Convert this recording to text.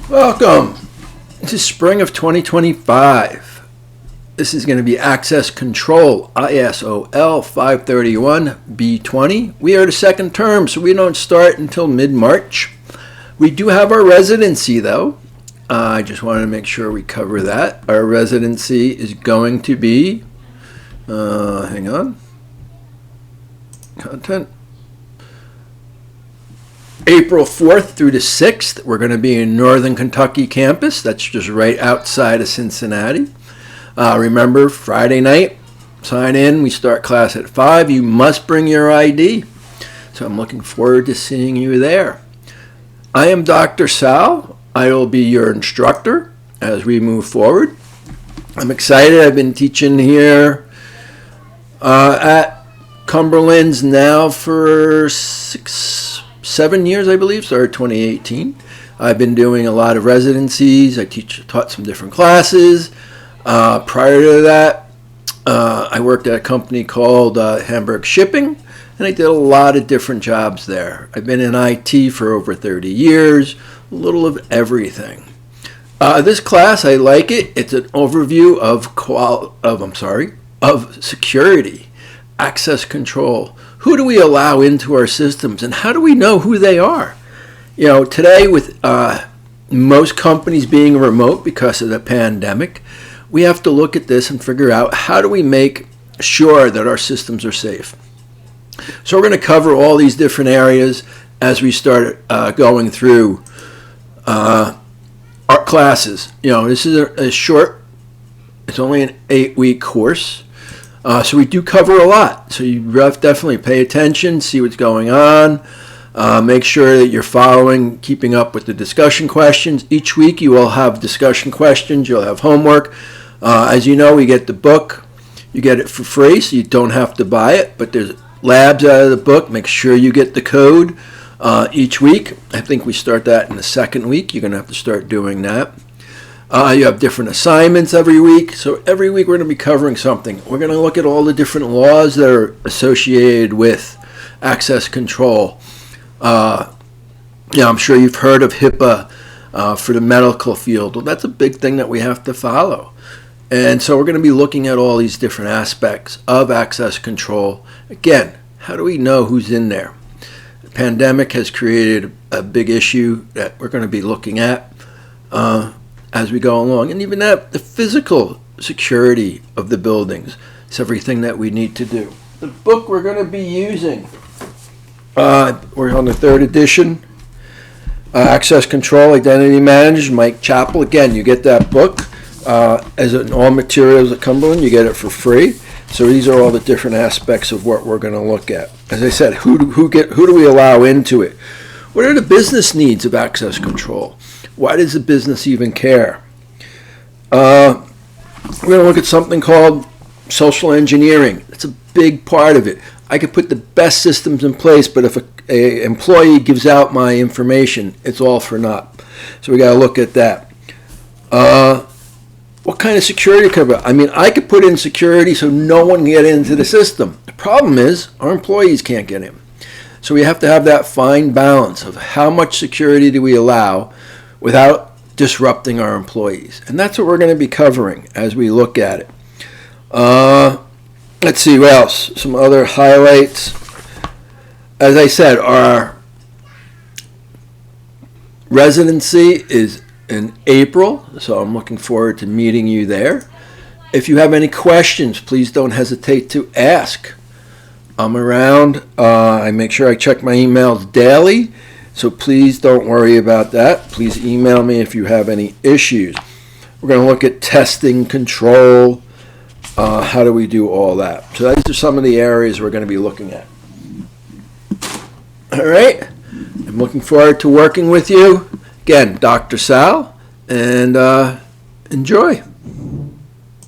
Welcome to spring of 2025. This is going to be access control ISOL531 B20. We are the second term, so we don't start until mid-March. We do have our residency though. I just wanted to make sure we cover that. Our residency is going to be, hang on, content. April 4th through the 6th, we're going to be in Northern Kentucky campus. That's just right outside of Cincinnati. Remember, Friday night, sign in. We start class at 5. You must bring your ID. So I'm looking forward to seeing you there. I am Dr. Sal. I will be your instructor as we move forward. I'm excited. I've been teaching here at Cumberland's now for 7 years, I believe, started 2018. I've been doing a lot of residencies. I taught some different classes. Prior to that, I worked at a company called Hamburg Shipping, and I did a lot of different jobs there. I've been in IT for over 30 years, a little of everything. This class, I like it. It's an overview of security, access control. Who do we allow into our systems, and how do we know who they are? You know, today with most companies being remote because of the pandemic, we have to look at this and figure out how do we make sure that our systems are safe. So we're going to cover all these different areas as we start going through our classes. You know, this is a short, it's only an 8-week course. So we do cover a lot. So you definitely pay attention, see what's going on. Make sure that you're keeping up with the discussion questions. Each week you will have discussion questions. You'll have homework. As you know, we get the book. You get it for free, so you don't have to buy it. But there's labs out of the book. Make sure you get the code each week. I think we start that in the second week. You're going to have to start doing that. You have different assignments every week. So every week we're going to be covering something. We're going to look at all the different laws that are associated with access control. I'm sure you've heard of HIPAA for the medical field. Well, that's a big thing that we have to follow. And so we're going to be looking at all these different aspects of access control. Again, how do we know who's in there? The pandemic has created a big issue that we're going to be looking at as we go along, and even that, the physical security of the buildings. It's everything that we need to do. The book we're going to be using, we're on the 3rd edition, Access Control, Identity Management, Mike Chappell. Again, you get that book as in all materials at Cumberland. You get it for free. So these are all the different aspects of what we're going to look at. As I said, who do we allow into it? What are the business needs of access control? Why does the business even care? We're going to look at something called social engineering. It's a big part of it. I could put the best systems in place, but if an employee gives out my information, it's all for naught. So we got to look at that. What kind of security cover? I mean, I could put in security so no one can get into the system. The problem is our employees can't get in. So we have to have that fine balance of how much security do we allow without disrupting our employees. And that's what we're going to be covering as we look at it. Let's see what else. Some other highlights. As I said, our residency is in April, so I'm looking forward to meeting you there. If you have any questions, please don't hesitate to ask. I'm around. I make sure I check my emails daily. So please don't worry about that. Please email me if you have any issues. We're going to look at testing, control, how do we do all that. So these are some of the areas we're going to be looking at. All right. I'm looking forward to working with you. Again, Dr. Sal, and enjoy.